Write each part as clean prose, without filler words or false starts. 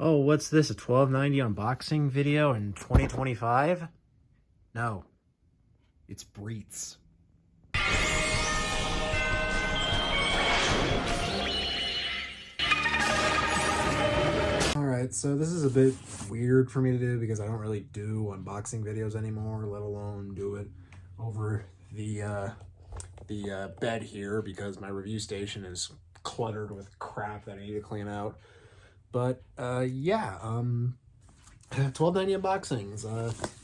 Oh, what's this? A 1290 unboxing video in 2025? No, it's Breets. Alright, so this is a bit weird for me to do because I don't really do unboxing videos anymore, let alone do it over the bed here because my review station is cluttered with crap that I need to clean out. But yeah, 1290 unboxings,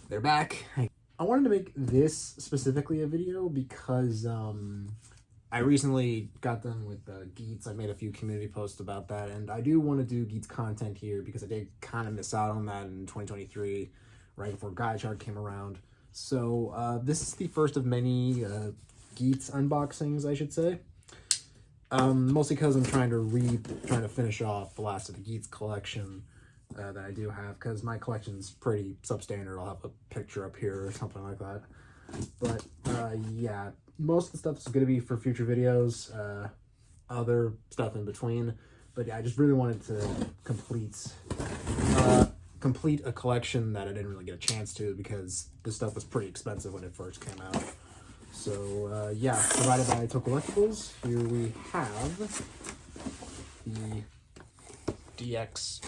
they're back. I wanted to make this specifically a video because I recently got done with Geets. I made a few community posts about that, and I do want to do Geets content here because I did kind of miss out on that in 2023, right before Guide Chart came around. So this is the first of many Geets unboxings, I should say. Mostly because I'm trying to finish off the last of the Geets collection that I do have, because my collection's pretty substandard. I'll have a picture up here or something like that. But yeah, most of the stuff is going to be for future videos, other stuff in between. But yeah, I just really wanted to complete a collection that I didn't really get a chance to because this stuff was pretty expensive when it first came out. So yeah, provided by Total Collectibles, here we have the DX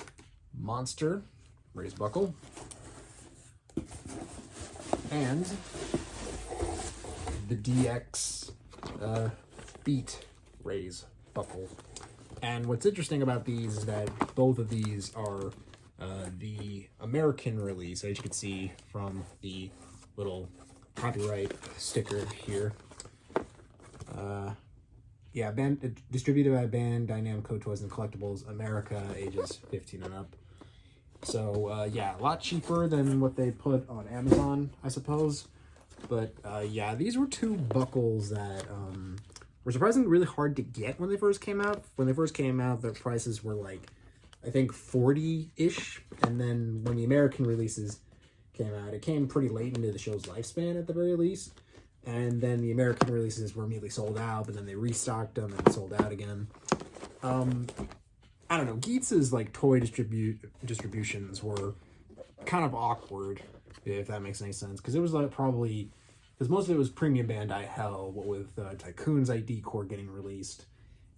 Monster raise buckle and the DX Beat raise buckle. And what's interesting about these is that both of these are the American release, as you can see from the little copyright sticker here. Yeah, distributed by Bandai Namco Toys and Collectibles America, ages 15 and up. So yeah, a lot cheaper than what they put on Amazon, I suppose. But yeah, these were two buckles that were surprisingly really hard to get when they first came out. When they first came out, their prices were like, I think 40-ish, and then when the American releases came out, it came pretty late into the show's lifespan at the very least, and then the American releases were immediately sold out, but then they restocked them and sold out again. I don't know, Geets' like toy distributions were kind of awkward, if that makes any sense, because it was like because most of it was premium Bandai hell, what with Tycoon's ID core getting released,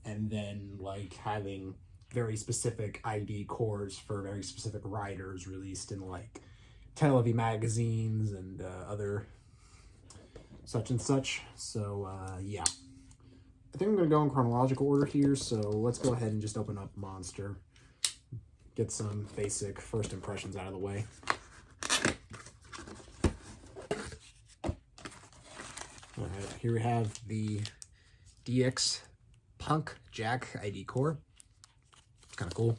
and then like having very specific ID cores for very specific riders released in like Television magazines and other such and such. So yeah, I think I'm going to go in chronological order here, so let's go ahead and just open up Monster, get some basic first impressions out of the way. Alright, here we have the DX Punk Jack ID core. It's kind of cool.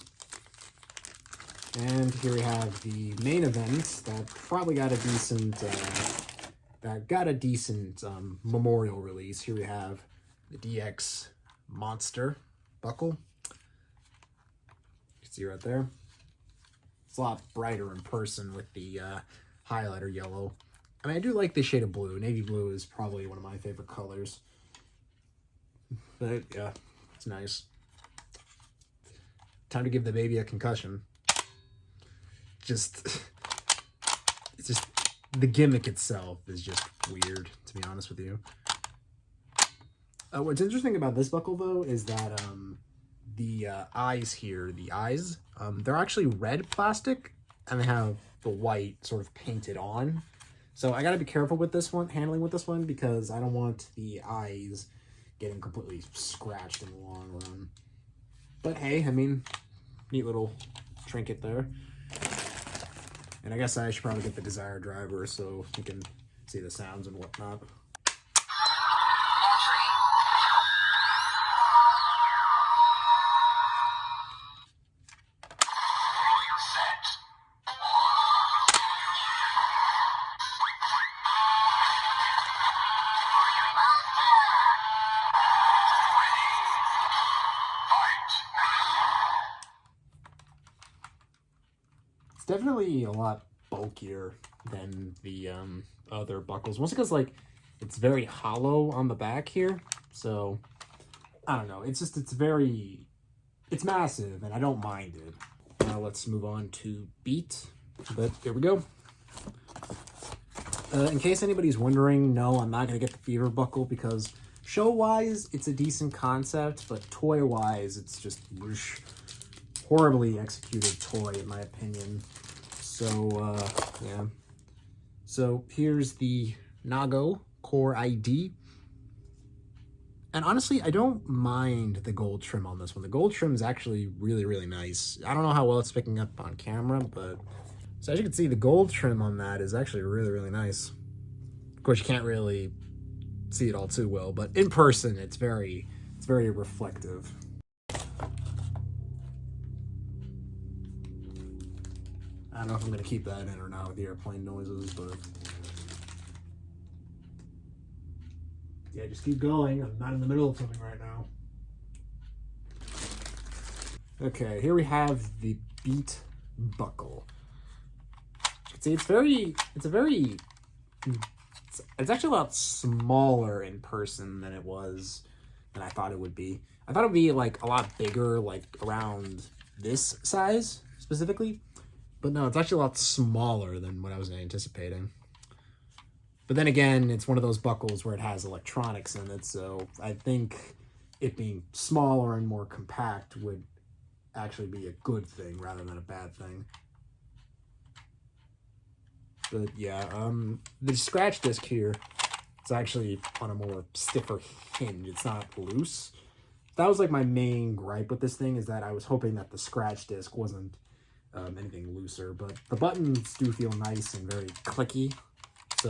And here we have the main event that probably got a decent memorial release. Here we have the DX Monster buckle. You can see right there. It's a lot brighter in person with the highlighter yellow. I mean, I do like the shade of blue. Navy blue is probably one of my favorite colors. But yeah, it's nice. Time to give the baby a concussion. It's just the gimmick itself is just weird, to be honest with you. What's interesting about this buckle though is that the eyes here, they're actually red plastic and they have the white sort of painted on. So I gotta be careful with this one, handling with this one, because I don't want the eyes getting completely scratched in the long run. But hey, I mean, neat little trinket there. And I guess I should probably get the Desire driver so you can see the sounds and whatnot. It's definitely a lot bulkier than the other buckles, mostly because like it's very hollow on the back here, so I don't know, it's massive and I don't mind it. now let's move on to Beat. But here we go. In case anybody's wondering, no, I'm not going to get the Fever Buckle because show-wise, it's a decent concept, but toy-wise, it's just whoosh, horribly executed toy, in my opinion. So, yeah. So, here's the Nago Core ID. And honestly, I don't mind the gold trim on this one. The gold trim is actually really, really nice. I don't know how well it's picking up on camera, but... So as you can see, the gold trim on that is actually really, really nice. Of course, you can't really see it all too well, but in person, it's very reflective. I don't know if I'm going to keep that in or not with the airplane noises, but... Yeah, just keep going. I'm not in the middle of something right now. Okay, here we have the Beat Buckle. See, it's actually a lot smaller in person than I thought it would be. I thought it would be like a lot bigger, like around this size specifically. But no, it's actually a lot smaller than what I was anticipating. But then again, it's one of those buckles where it has electronics in it, so I think it being smaller and more compact would actually be a good thing rather than a bad thing. But yeah, the scratch disc here, it's actually on a more stiffer hinge. It's not loose. That was like my main gripe with this thing, is that I was hoping that the scratch disc wasn't anything looser. But the buttons do feel nice and very clicky. So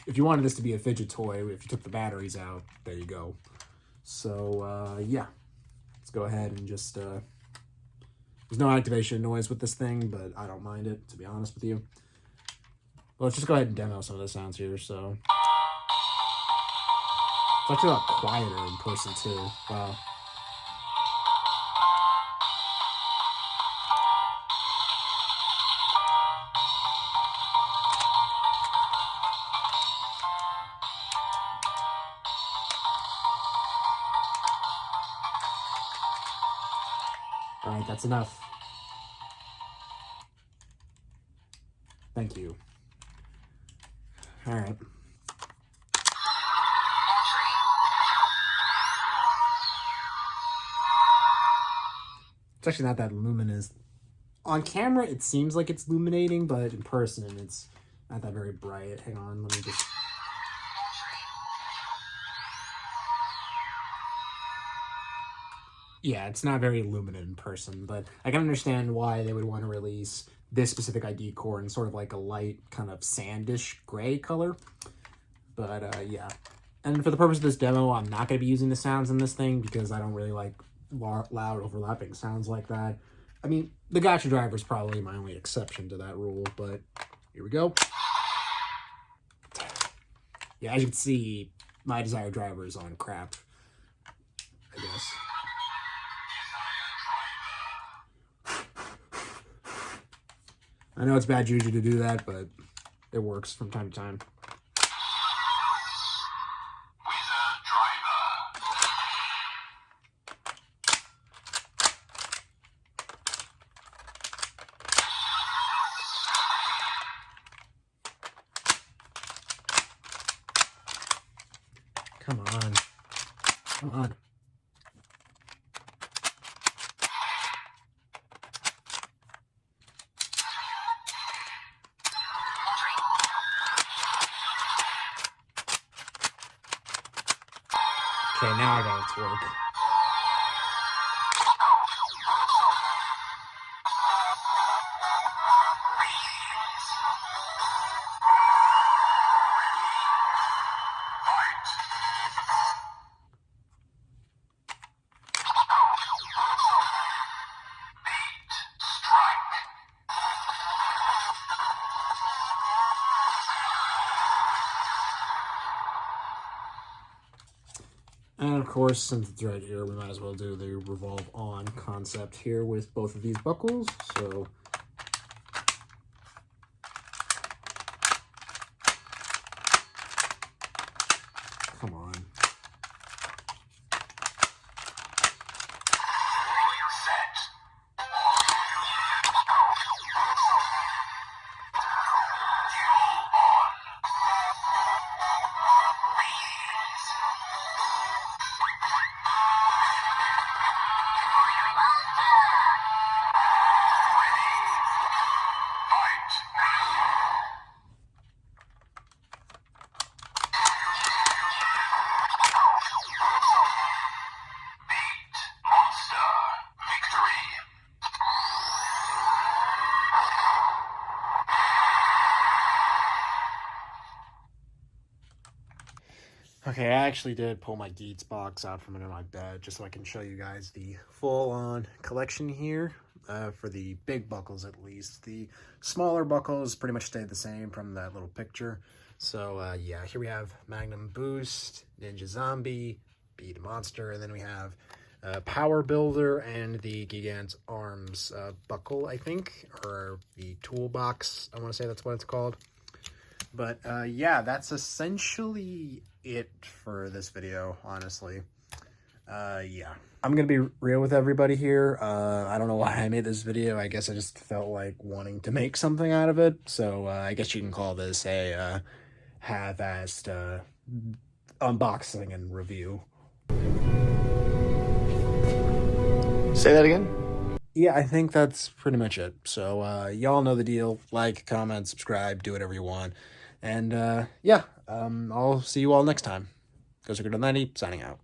if you wanted this to be a fidget toy, if you took the batteries out, there you go. So yeah, let's go ahead and just... there's no activation noise with this thing, but I don't mind it, to be honest with you. Well, let's just go ahead and demo some of the sounds here, so... It's actually a lot quieter in person, too. Wow. Alright, that's enough. Thank you. Alright. It's actually not that luminous. On camera, it seems like it's illuminating, but in person, it's not that very bright. Hang on, let me just... Yeah, it's not very luminant in person, but I can understand why they would want to release this specific ID core in sort of like a light kind of sandish gray color. But yeah. And for the purpose of this demo, I'm not going to be using the sounds in this thing because I don't really like loud overlapping sounds like that. I mean, the Gotcha Driver is probably my only exception to that rule, but here we go. Yeah, as you can see, my Desire Driver is on crap, I guess. I know it's bad juju to do that, but it works from time to time. Come on. Come on. Okay, now I got it to work. And of course, since it's right here, we might as well do the revolve on concept here with both of these buckles. So come on. Okay, I actually did pull my Geets box out from under my bed just so I can show you guys the full-on collection here, for the big buckles at least. The smaller buckles pretty much stayed the same from that little picture. So, yeah, here we have Magnum Boost, Ninja Zombie, Beat Monster, and then we have Power Builder and the Gigant's Arms buckle, I think, or the toolbox, I want to say that's what it's called. But yeah, that's essentially it for this video, honestly. Yeah. I'm going to be real with everybody here. I don't know why I made this video. I guess I just felt like wanting to make something out of it. So I guess you can call this a half-assed unboxing and review. Say that again? Yeah, I think that's pretty much it. So y'all know the deal. Like, comment, subscribe, do whatever you want. And yeah, I'll see you all next time. Goes to 90, signing out.